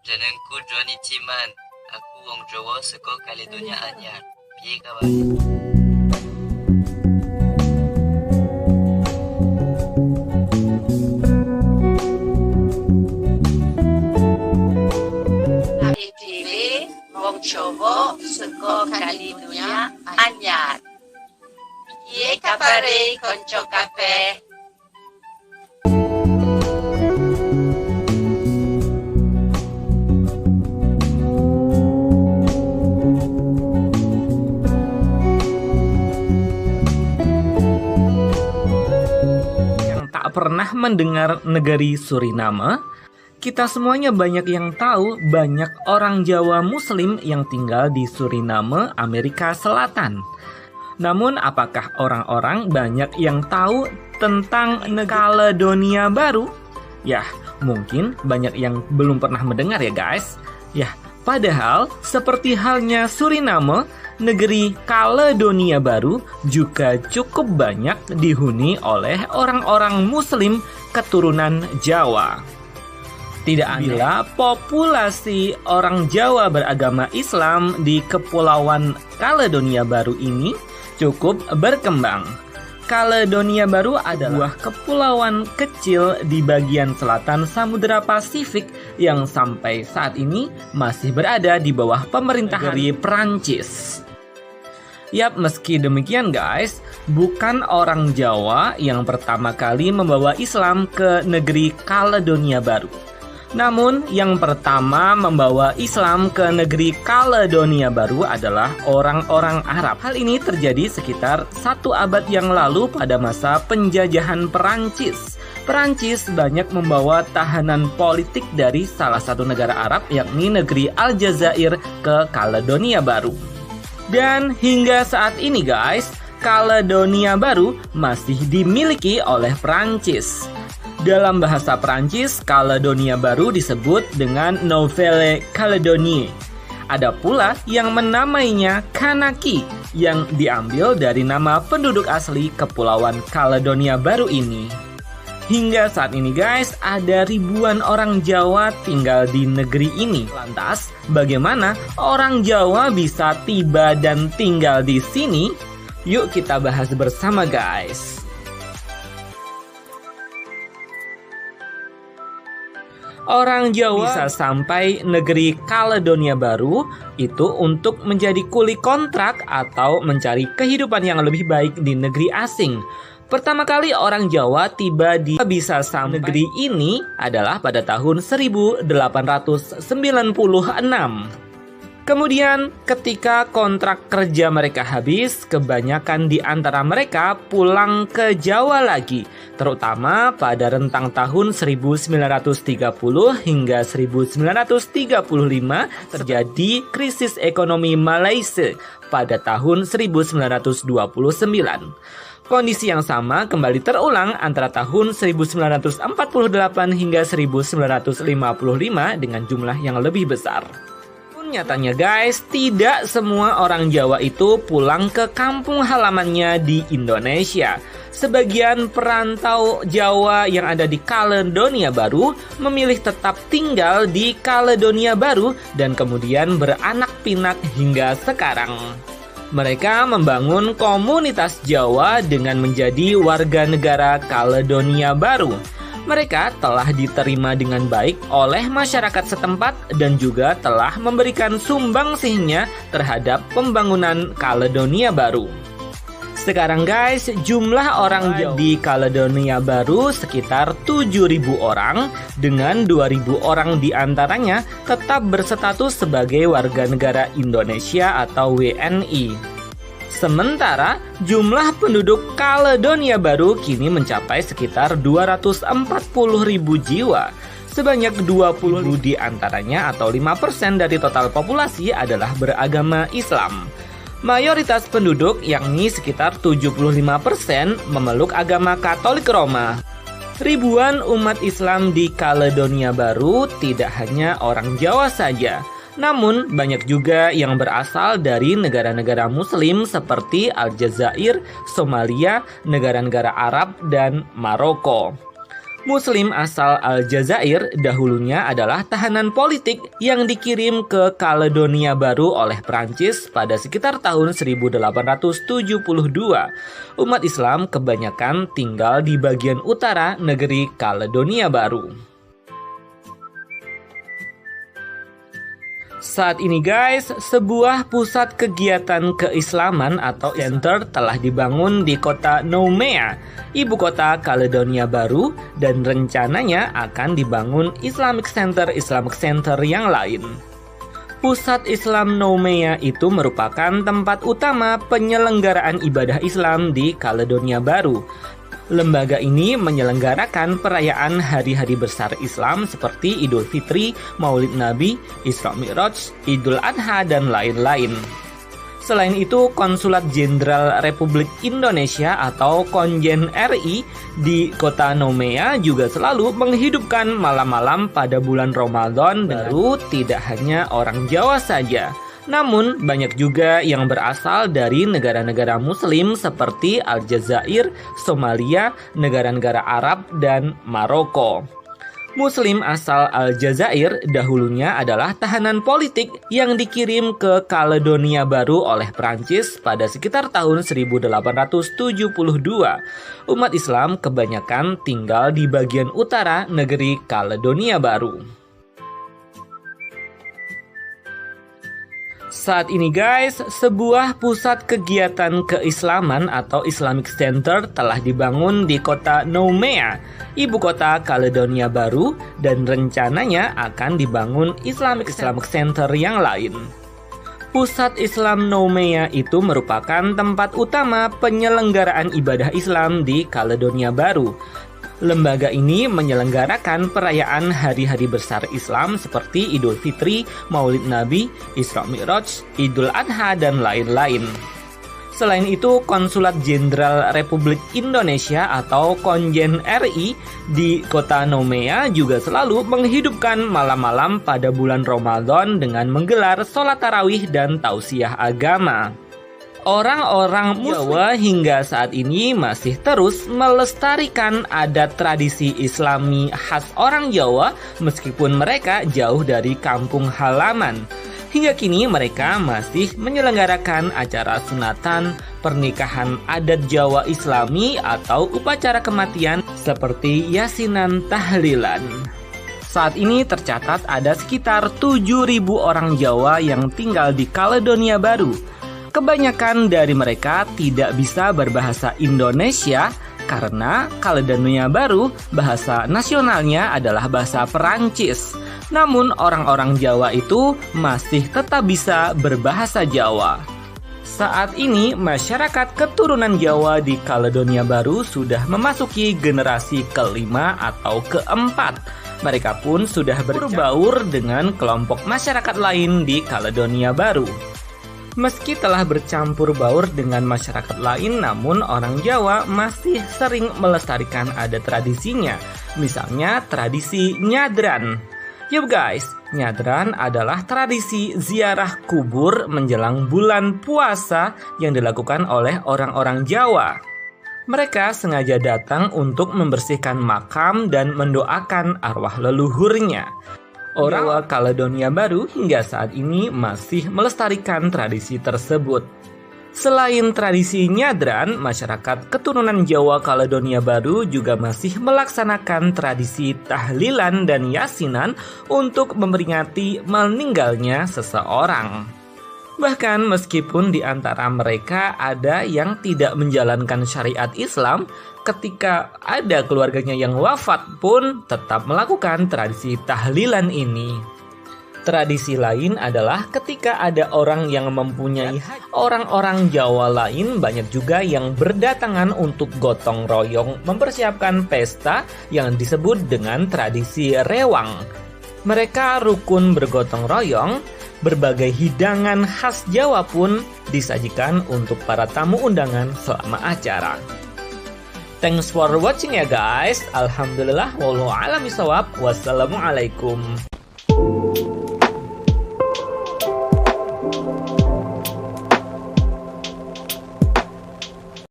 Jenengku Johnny Ciman. Aku wong Jawa saka Kaledonia Anyar. Piye kabar? Dhewe wong Jawa saka Kaledonia Anyar. Piye kabare kanca kabeh? Yang tak pernah mendengar negeri Suriname, kita semuanya banyak yang tahu banyak orang Jawa Muslim yang tinggal di Suriname, Amerika Selatan. Namun apakah orang-orang banyak yang tahu tentang Kaledonia Baru? Yah, mungkin banyak yang belum pernah mendengar ya guys. Yah, padahal seperti halnya Suriname, negeri Kaledonia Baru juga cukup banyak dihuni oleh orang-orang Muslim keturunan Jawa. Tidak aneh bila populasi orang Jawa beragama Islam di Kepulauan Kaledonia Baru ini cukup berkembang. Kaledonia Baru adalah kepulauan kecil di bagian selatan Samudra Pasifik yang sampai saat ini masih berada di bawah pemerintahan negeri Prancis. Yap, meski demikian guys, bukan orang Jawa yang pertama kali membawa Islam ke negeri Kaledonia Baru. Namun yang pertama membawa Islam ke negeri Kaledonia Baru adalah orang-orang Arab. Hal ini terjadi sekitar 1 abad yang lalu pada masa penjajahan Perancis. Perancis banyak membawa tahanan politik dari salah satu negara Arab yakni negeri Aljazair ke Kaledonia Baru. Dan hingga saat ini guys, Kaledonia Baru masih dimiliki oleh Perancis. Dalam bahasa Perancis, Kaledonia Baru disebut dengan Nouvelle Calédonie. Ada pula yang menamainya Kanaki, yang diambil dari nama penduduk asli Kepulauan Kaledonia Baru ini. Hingga saat ini guys, ada ribuan orang Jawa tinggal di negeri ini. Lantas, bagaimana orang Jawa bisa tiba dan tinggal di sini? Yuk kita bahas bersama guys. Orang Jawa bisa sampai negeri Kaledonia Baru itu untuk menjadi kuli kontrak atau mencari kehidupan yang lebih baik di negeri asing. Pertama kali orang Jawa tiba di bisa sampai negeri ini adalah pada tahun 1896. Kemudian ketika kontrak kerja mereka habis, kebanyakan di antara mereka pulang ke Jawa lagi, terutama pada rentang tahun 1930 hingga 1935 terjadi krisis ekonomi Malaysia pada tahun 1929. Kondisi yang sama kembali terulang antara tahun 1948 hingga 1955 dengan jumlah yang lebih besar. Nyatanya guys, tidak semua orang Jawa itu pulang ke kampung halamannya di Indonesia. Sebagian perantau Jawa yang ada di Kaledonia Baru memilih tetap tinggal di Kaledonia Baru dan kemudian beranak pinak hingga sekarang. Mereka membangun komunitas Jawa dengan menjadi warga negara Kaledonia Baru. Mereka telah diterima dengan baik oleh masyarakat setempat dan juga telah memberikan sumbangsihnya terhadap pembangunan Kaledonia Baru. Sekarang guys, jumlah orang di Kaledonia Baru sekitar 7.000 orang, dengan 2.000 orang diantaranya tetap berstatus sebagai warga negara Indonesia atau WNI. Sementara jumlah penduduk Kaledonia Baru kini mencapai sekitar 240.000 jiwa. Sebanyak 20.000 diantaranya atau 5% dari total populasi adalah beragama Islam. Mayoritas penduduk yakni sekitar 75% memeluk agama Katolik Roma. Ribuan umat Islam di Kaledonia Baru tidak hanya orang Jawa saja, namun banyak juga yang berasal dari negara-negara Muslim seperti Aljazair, Somalia, negara-negara Arab, dan Maroko. Muslim asal Aljazair dahulunya adalah tahanan politik yang dikirim ke Kaledonia Baru oleh Prancis pada sekitar tahun 1872. Umat Islam kebanyakan tinggal di bagian utara negeri Kaledonia Baru. Saat ini guys, sebuah pusat kegiatan keislaman atau center telah dibangun di kota Noumea, ibu kota Kaledonia Baru, dan rencananya akan dibangun Islamic Center yang lain. Pusat Islam Noumea itu merupakan tempat utama penyelenggaraan ibadah Islam di Kaledonia Baru. Lembaga ini menyelenggarakan perayaan hari-hari besar Islam seperti Idul Fitri, Maulid Nabi, Isra Mi'raj, Idul Adha, dan lain-lain. Selain itu, Konsulat Jenderal Republik Indonesia atau Konjen RI di kota Noumea juga selalu menghidupkan malam-malam pada bulan Ramadan. Baru tidak hanya orang Jawa saja, namun banyak juga yang berasal dari negara-negara Muslim seperti Aljazair, Somalia, negara-negara Arab, dan Maroko. Muslim asal Aljazair dahulunya adalah tahanan politik yang dikirim ke Kaledonia Baru oleh Prancis pada sekitar tahun 1872. Umat Islam kebanyakan tinggal di bagian utara negeri Kaledonia Baru. Saat ini guys, sebuah pusat kegiatan keislaman atau Islamic Center telah dibangun di kota Noumea, ibu kota Kaledonia Baru, dan rencananya akan dibangun Islamic Center yang lain. Pusat Islam Noumea itu merupakan tempat utama penyelenggaraan ibadah Islam di Kaledonia Baru. Lembaga ini menyelenggarakan perayaan hari-hari besar Islam seperti Idul Fitri, Maulid Nabi, Isra Mi'raj, Idul Adha, dan lain-lain. Selain itu, Konsulat Jenderal Republik Indonesia atau Konjen RI di kota Noumea juga selalu menghidupkan malam-malam pada bulan Ramadan dengan menggelar sholat tarawih dan tausiah agama. Orang-orang Jawa hingga saat ini masih terus melestarikan adat tradisi Islami khas orang Jawa meskipun mereka jauh dari kampung halaman. Hingga kini mereka masih menyelenggarakan acara sunatan, pernikahan adat Jawa Islami atau upacara kematian seperti yasinan tahlilan. Saat ini tercatat ada sekitar 7.000 orang Jawa yang tinggal di Kaledonia Baru. Kebanyakan dari mereka tidak bisa berbahasa Indonesia karena Kaledonia Baru bahasa nasionalnya adalah bahasa Perancis. Namun orang-orang Jawa itu masih tetap bisa berbahasa Jawa. Saat ini masyarakat keturunan Jawa di Kaledonia Baru sudah memasuki generasi kelima atau keempat. Mereka pun sudah berbaur dengan kelompok masyarakat lain di Kaledonia Baru. Meski telah bercampur baur dengan masyarakat lain, namun orang Jawa masih sering melestarikan adat tradisinya. Misalnya tradisi nyadran. Yuk guys, nyadran adalah tradisi ziarah kubur menjelang bulan puasa yang dilakukan oleh orang-orang Jawa. Mereka sengaja datang untuk membersihkan makam dan mendoakan arwah leluhurnya. Orang Kaledonia Baru hingga saat ini masih melestarikan tradisi tersebut. Selain tradisi nyadran, masyarakat keturunan Jawa Kaledonia Baru juga masih melaksanakan tradisi tahlilan dan yasinan untuk memperingati meninggalnya seseorang. Bahkan meskipun di antara mereka ada yang tidak menjalankan syariat Islam, ketika ada keluarganya yang wafat pun tetap melakukan tradisi tahlilan ini. Tradisi lain adalah ketika ada orang yang mempunyai orang-orang Jawa lain banyak juga yang berdatangan untuk gotong royong mempersiapkan pesta yang disebut dengan tradisi rewang. Mereka rukun bergotong royong. Berbagai hidangan khas Jawa pun disajikan untuk para tamu undangan selama acara. Thanks for watching ya guys. Alhamdulillah wallahu a'lam bishawab. Wassalamualaikum.